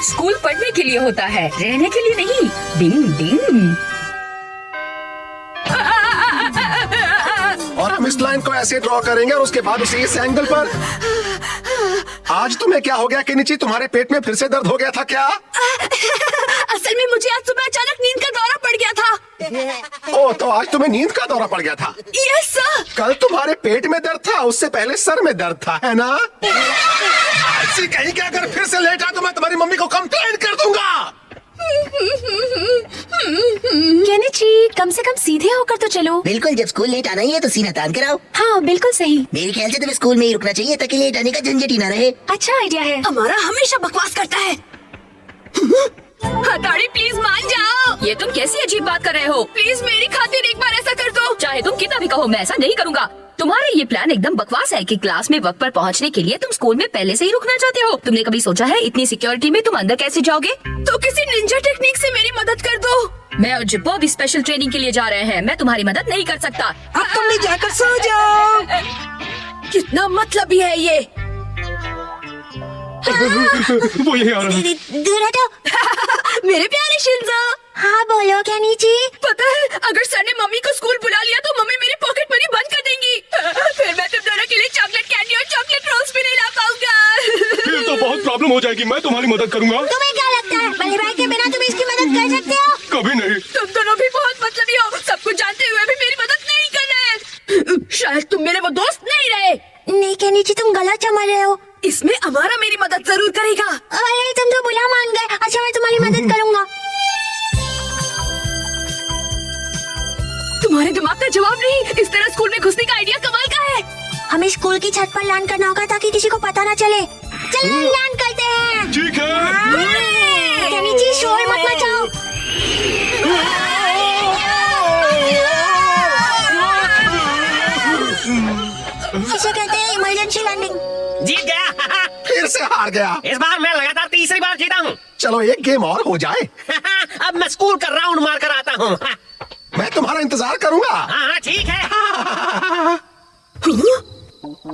School पढ़ने के लिए होता है, रहने के लिए नहीं। डिंग डिंग। और हम इस लाइन को ऐसे ड्रॉ करेंगे और उसके बाद उसे इस एंगल पर। आज तुम्हें क्या हो गया केनिची? तुम्हारे पेट में फिर से दर्द हो गया था क्या? असल में मुझे आज सुबह अचानक नींद का दौरा पड़ गया था। ओ, तो आज तुम्हें नींद का दौरा पड़ गया था? Yes sir. कल तुम्हारे पेट में दर्द था, उससे पहले सर में दर्द था, है ना? ऐसी कहीं क्या, अगर फिर से लेटा तो मैं तुम्हारी मम्मी को कंप्लेंट कर दूंगा। केनिची, कम से कम सीधे होकर तो चलो। बिल्कुल, जब स्कूल लेट आना ही है तो सीना तान कर आओ। हाँ बिल्कुल सही। मेरे ख्याल से तुम्हें स्कूल में ही रुकना चाहिए ताकि लेट आने का झंझट ही ना रहे। अच्छा आइडिया है। हमारा हमेशा बकवास करता है। हथौड़ी प्लीज मान जाओ। ये तुम कैसी अजीब बात कर रहे हो? प्लीज मेरी खातिर एक बार ऐसा कर दो। चाहे तुम कितना भी कहो, मैं ऐसा नहीं करूँगा। तुम्हारा ये प्लान एकदम बकवास है कि क्लास में वक्त पर पहुंचने के लिए तुम स्कूल में पहले से ही रुकना चाहते हो। तुमने कभी सोचा है इतनी सिक्योरिटी में तुम अंदर कैसे जाओगे? तो किसी निंजा टेक्निक से मेरी मदद कर दो। मैं और जिप्पो भी स्पेशल ट्रेनिंग के लिए जा रहे हैं। मैं तुम्हारी मदद नहीं कर सकता। अब तुम भी जाकर सो जाओ। कितना मतलबी है ये। वो यही आ रहा है। दूर हटो। मेरे प्यारे शिंजो। हाँ बोलो केनिची। पता है, अगर सर ने मम्मी को स्कूल बुला लिया तो मम्मी मेरी पॉकेट मनी बंद कर देंगी। फिर मैं तुम दोनों के लिए चॉकलेट कैंडी और चॉकलेट रोल्स भी नहीं ला पाऊंगा। फिर तो बहुत प्रॉब्लम हो जाएगी। मैं तुम्हारी मदद करूंगा। तुम्हें क्या लगता है बड़े भाई के बिना तुम इसकी मदद कर सकते हो? कभी नहीं। तुम दोनों भी बहुत मतलबी हो। सब कुछ जानते हुए भी मेरी मदद नहीं कर रहे। शायद तुम मेरे वो दोस्त नहीं रहे। नहीं केनिची, तुम गलत समझ रहे हो। इसमें अमारा मेरी मदद जरूर करेगा। अरे तुम तो बुला मान गए। अच्छा मैं तुम्हारी मदद करूँगा। तुम्हारे दिमाग का जवाब नहीं। इस तरह स्कूल में घुसने का आइडिया कमाल का है। हमें स्कूल की छत पर लैंड करना होगा ताकि किसी को पता न चले। चलो लैंड करते हैं। ठीक है। केनिची शोर मत मचाओ। इसे कहते हैं इमरजेंसी लैंडिंग। जीत गया। फिर से हार गया। इस बार मैं लगातार तीसरी बार जीता हूँ। चलो एक गेम और हो जाए। अब मैं स्कूल का राउंड मार कर आता हूँ। मैं तुम्हारा इंतजार करूंगा। हाँ ठीक है।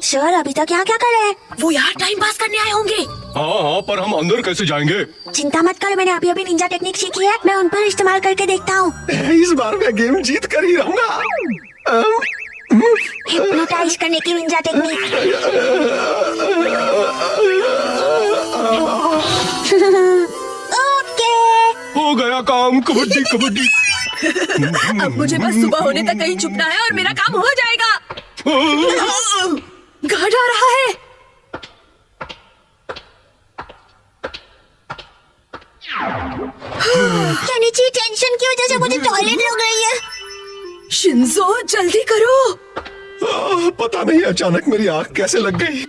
सर अभी तक यहाँ क्या कर रहे हैं? वो यहाँ टाइम पास करने आए होंगे। हाँ, पर हम अंदर कैसे जाएंगे? चिंता मत करो, मैंने अभी अभी निंजा टेक्निक सीखी है। मैं उन पर इस्तेमाल करके देखता हूँ। इस बार मैं गेम जीत कर ही रहूंगा। हिप्नोटाइज करने की निंजा टेक्निक। ओके, हो गया काम। कबड्डी कबड्डी। अब मुझे बस सुबह होने तक कहीं छुपना है और मेरा काम हो जाएगा। गार्ड आ रहा है। केनिची टेंशन की वजह से मुझे टॉयलेट लग रही है। शिंजो जल्दी करो। पता नहीं अचानक मेरी आंख कैसे लग गई।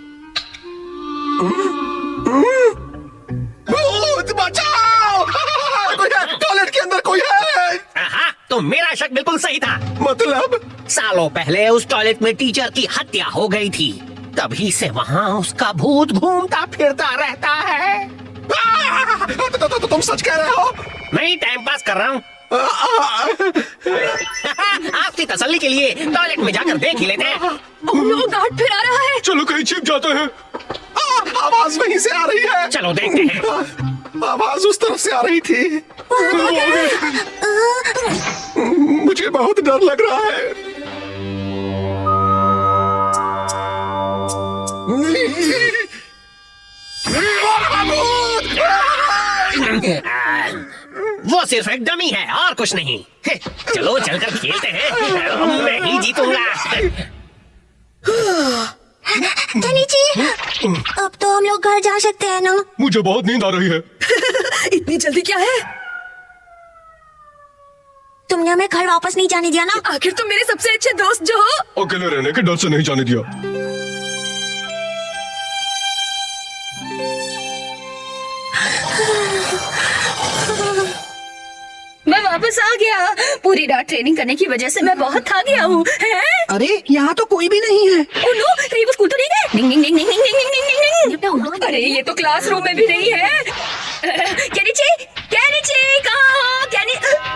बचाओ! कोई है, टॉयलेट के अंदर कोई है। हाँ, तो मेरा शक बिल्कुल सही था। मतलब? सालों पहले उस टॉयलेट में टीचर की हत्या हो गई थी। तभी से वहाँ उसका भूत घूमता फिरता रहता है। तो तुम सच कह रहे हो? मैं टाइम पास कर रहा हूँ। आपकी तसल्ली के लिए टॉयलेट में जाकर देख ही लेते हैं। वो गार्ड फिर आ रहा है। चलो कहीं छिप जाते हैं। आवाज वहीं से आ रही है। चलो देखते हैं। आवाज उस तरफ से आ रही थी। मुझे बहुत डर लग रहा है। वो सिर्फ एक डमी है और कुछ नहीं। चलो चलकर खेलते हैं। मैं ही जीतूंगा। केनिची, अब तो हम लोग घर जा सकते हैं ना? मुझे बहुत नींद आ रही है। इतनी जल्दी क्या है? तुमने हमें घर वापस नहीं जाने दिया ना? आखिर तुम मेरे सबसे अच्छे दोस्त जो हो। अकेले रहने के डर से नहीं जाने दिया। मैं वापस आ गया। पूरी रात ट्रेनिंग करने की वजह से मैं बहुत थक गया हूँ। अरे यहाँ तो कोई भी नहीं है। ओह नो, कहीं वो स्कूल तो नहीं गए? डिंग डिंग डिंग डिंग डिंग डिंग डिंग डिंग डिंग। अरे ये तो क्लासरूम में भी नहीं है। केनिची, केनिची कहाँ हो?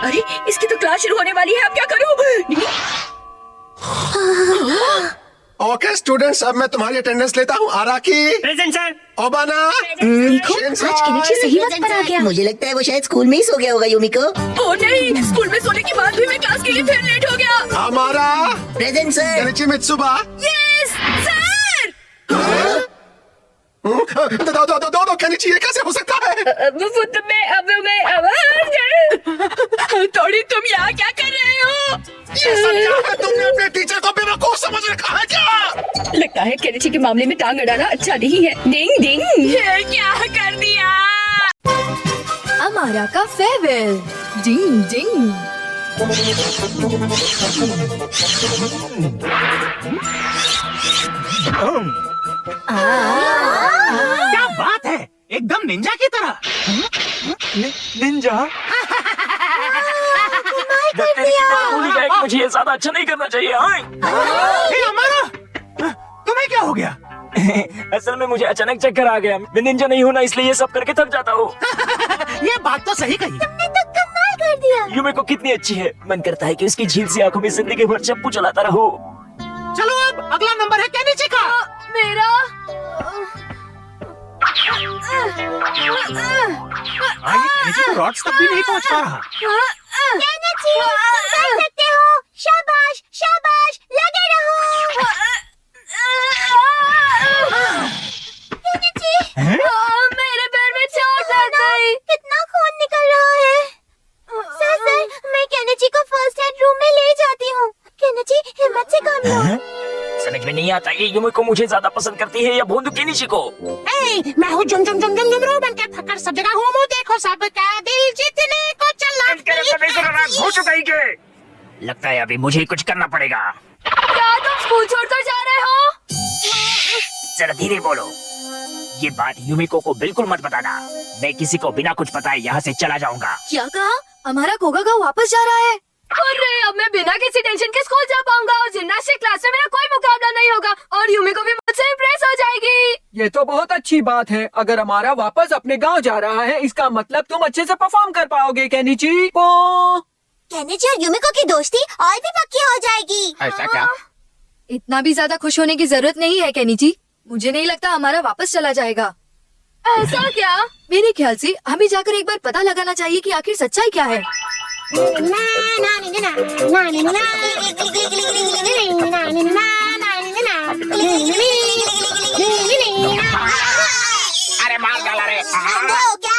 अरे इसकी तो क्लास शुरू होने वाली है। अब क्या करूँ? ओके स्टूडेंट्स, अब मैं तुम्हारी अटेंडेंस लेता हूँ। आराकी, प्रेजेंट सर। ओबाना, आज के नीचे सही वक्त पर आ गया। मुझे लगता है वो शायद स्कूल में ही सो गया होगा यूमिको। ओ नहीं, स्कूल में सोने के बाद भी मैं क्लास के लिए फिर लेट हो गया। हमारा present sir. Kenichi Mitsuba. Yes sir. दो केनिची, ये कैसे हो सकता है? थोड़ी तुम यहाँ क्या कर रहे हो? ये समझा है तुमने अपने टीचर को बेवकूफ समझ रखा है क्या? लगता है केनिची के मामले में टांग अड़ाना अच्छा नहीं है। डिंग डिंग, ये क्या कर दिया? अमारा का फेयरवेल। डिंग डिंग। क्या बात है, एकदम निंजा की तरह। निंजा भूल गया कि मुझे ये ज्यादा अच्छा नहीं करना चाहिए। हे अमारा, तुम्हें क्या हो गया? असल में मुझे अचानक चक्कर आ गया। मैं निंजा नहीं हूँ ना, इसलिए ये सब करके थक जाता हूँ। ये बात तो सही कही। तुमने तो कमाल कर दिया। यूमिको कितनी अच्छी है, मन करता है कि उसकी झील सी आंखों में जिंदगी भर चप्पू चलाता रहूं। चलो अब अगला नंबर है केनिची का। मेरा केनिची तो रॉड्स तक भी नहीं पहुंच पा रहा। केनिची, तुम कर सकते हो। शाबाश शाबाश, लगे रहो। केनिची, मेरे पैर में चोट लग गई। कितना खून निकल रहा है। सर, मैं केनिची को फर्स्ट एड रूम में ले जाती हूँ। केनिची, हिम्मत से काम लो। समझ में नहीं आता ये यूमिको मुझे ज्यादा पसंद करती है या भोंदू केनिची को। मैं हूँ जुम जुम जुम जुम जुम रू बन के थककर सब जगह घूमूं, देखो सबका दिल जीतने को चला। हो चुका ही के। लगता है अभी मुझे कुछ करना पड़ेगा। क्या तुम स्कूल छोड़कर जा रहे हो? जरा धीरे बोलो। ये बात यूमिको को बिल्कुल मत बताना। मैं किसी को बिना कुछ बताए यहाँ से चला जाऊंगा। क्या कहा? हमारा कोगागा वापस जा रहा है। अरे अब मैं बिना किसी टेंशन के स्कूल जा पाऊंगा और जिम्नास्टिक क्लास में मेरा कोई मुकाबला नहीं होगा और यूमिको भी मुझसे इम्प्रेस हो जाएगी। ये तो बहुत अच्छी बात है। अगर हमारा वापस अपने गांव जा रहा है, इसका मतलब तुम अच्छे से परफॉर्म कर पाओगे केनिची को। केनिची और यूमिको की दोस्ती और भी पक्की हो जाएगी। ऐसा क्या? इतना भी ज्यादा खुश होने की जरूरत नहीं है केनिची। मुझे नहीं लगता हमारा वापस चला जाएगा। ऐसा क्या? मेरे ख्याल से हमें जाकर एक बार पता लगाना चाहिए कि आखिर सच्चाई क्या है। अरे मार डाला रे। वो क्या?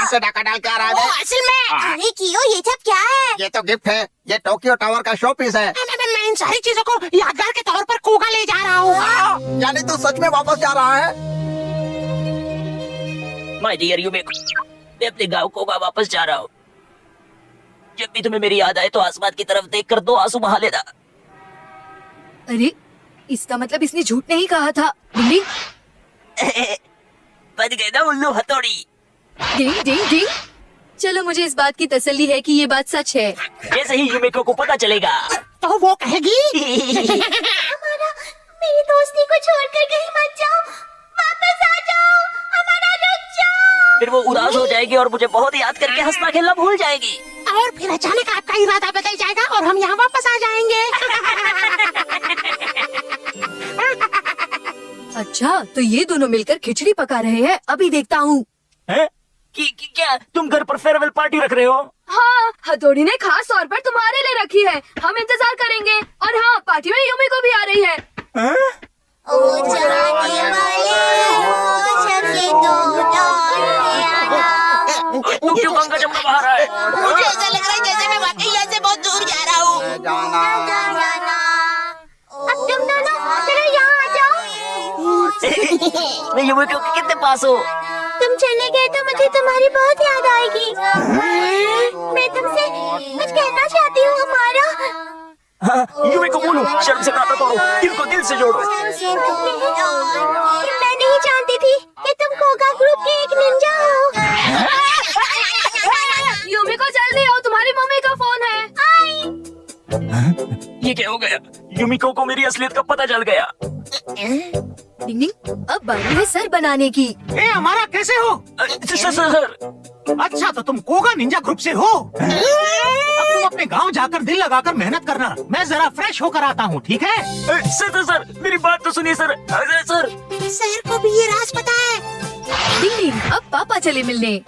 ऐसे ढका डाल के आ रहा है। असल में अरे कियो, ये सब क्या है? ये तो गिफ्ट है। ये टोक्यो टावर का शो पीस है। मैं इन सारी चीजों को यादगार के तौर पर कोगा ले जा रहा हूँ। यानी तू सच में वापस जा रहा है? माय डियर यूमिको, मैं अपने गांव को वापस जा रहा हूँ। जब भी तुम्हें मेरी याद आए तो आसमान की तरफ देखकर 2 आंसू बहा लेना। अरे इसका मतलब इसने झूठ नहीं कहा था। डिंग बन गए ना उल्लू हथौड़ी। डिंग डिंग डिंग। चलो मुझे इस बात की तसल्ली है कि ये बात सच है। जैसे ही यूमिको को पता चलेगा तो वो कहेगी हमारा, मेरी दोस्ती को छोड़कर कहीं मत जाओ। वापस आ जाओ। हमारा, रुक जाओ। फिर वो उदास हो जाएगी और मुझे बहुत याद करके हंसना खेलना भूल जाएगी। और फिर अचानक आपका इरादा बदल जाएगा और हम यहाँ वापस आ जाएंगे। अच्छा, तो ये दोनों मिलकर खिचड़ी पका रहे हैं। अभी देखता हूँ। हैं? क्या तुम घर पर फेयरवेल पार्टी रख रहे हो? हाँ, हथौड़ी ने खास तौर पर तुम्हारे लिए रखी है। हम इंतजार करेंगे। और हाँ, पार्टी में यूमिको भी आ रही है। ओ जाने वाले हो सके तो लौट के आना। तू क्यों गंगा जमुना बहा रहा है? मुझे ऐसा लग रहा है जैसे मैं वाकई यहाँ से बहुत दूर जा रहा हूँ। अब तुम दोनों जरा यहाँ आ जाओ। मैं यूमिको के कितने पास हूँ? तुम चले गए तो मुझे तुम्हारी बहुत याद आएगी। मैं तुमसे कुछ कहना चाहती हूँ हमारा। हाँ, यूमिको बोलो, शर्म से नाता तोड़ो, दिल को दिल से जोड़ो। मैं नहीं जानती थी कि तुम कोगा ग्रुप के एक निंजा हो। यूमिको जल्दी आओ, तुम्हारी मम्मी का फोन है। ये क्या हो गया? यूमिको को मेरी असलियत का पता चल गया। डिंग डिंग। अब बारी है सर बनाने की। ए हमारा, कैसे हो? सर अच्छा, तो तुम कोगा निंजा ग्रुप से हो? अब तुम अपने गांव जाकर दिल लगाकर मेहनत करना। मैं जरा फ्रेश होकर आता हूँ, ठीक है? सर मेरी बात तो सुनिए सर। सर सर को भी ये राज पता है। डिंग डिंग, अब पापा चले मिलने।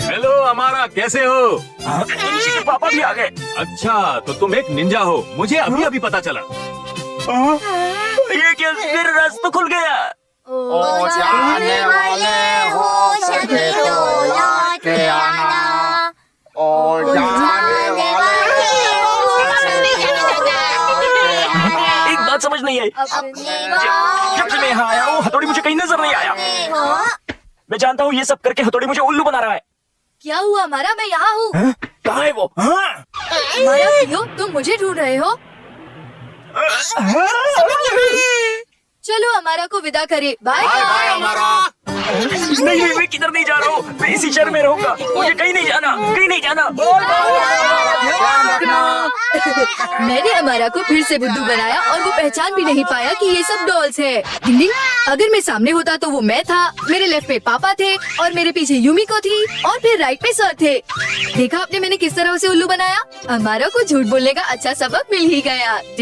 हेलो हमारा, कैसे हो? केनिची के पापा भी आ गए। अच्छा, तो तुम एक निंजा हो, मुझे अभी अभी पता चला। ये क्या, मेरा रास्ता खुल गया। ओ जाने वाले हो सभी तो लौट के आना। ओ जाने वाले हो एक बात समझ नहीं आई। जब से मैं यहाँ आया हूँ हथौड़ी मुझे कहीं नजर नहीं आया। मैं जानता हूँ ये सब करके हथौड़ी मुझे उल्लू बना रहा है। क्या हुआ हमारा? मैं यहाँ हूँ। कहाँ है वो? हमारा प्रियो, तुम मुझे ढूंढ रहे हो? चलो हमारा को विदा करे। बाय बाय हमारा। नहीं मैं किधर नहीं जा रहा हूँ, मैं इसी शहर में रहूंगा। मुझे कहीं नहीं जाना, कहीं नहीं जाना। मैंने हमारा को फिर से बुद्धू बनाया और वो पहचान भी नहीं पाया कि ये सब डॉल्स है। डिंग डिंग, अगर मैं सामने होता तो वो मैं था, मेरे लेफ्ट पे पापा थे और मेरे पीछे यूमिको थी और फिर राइट पे सर थे। देखा आपने मैंने किस तरह उसे उल्लू बनाया? हमारा को झूठ बोलने का अच्छा सबक मिल ही गया।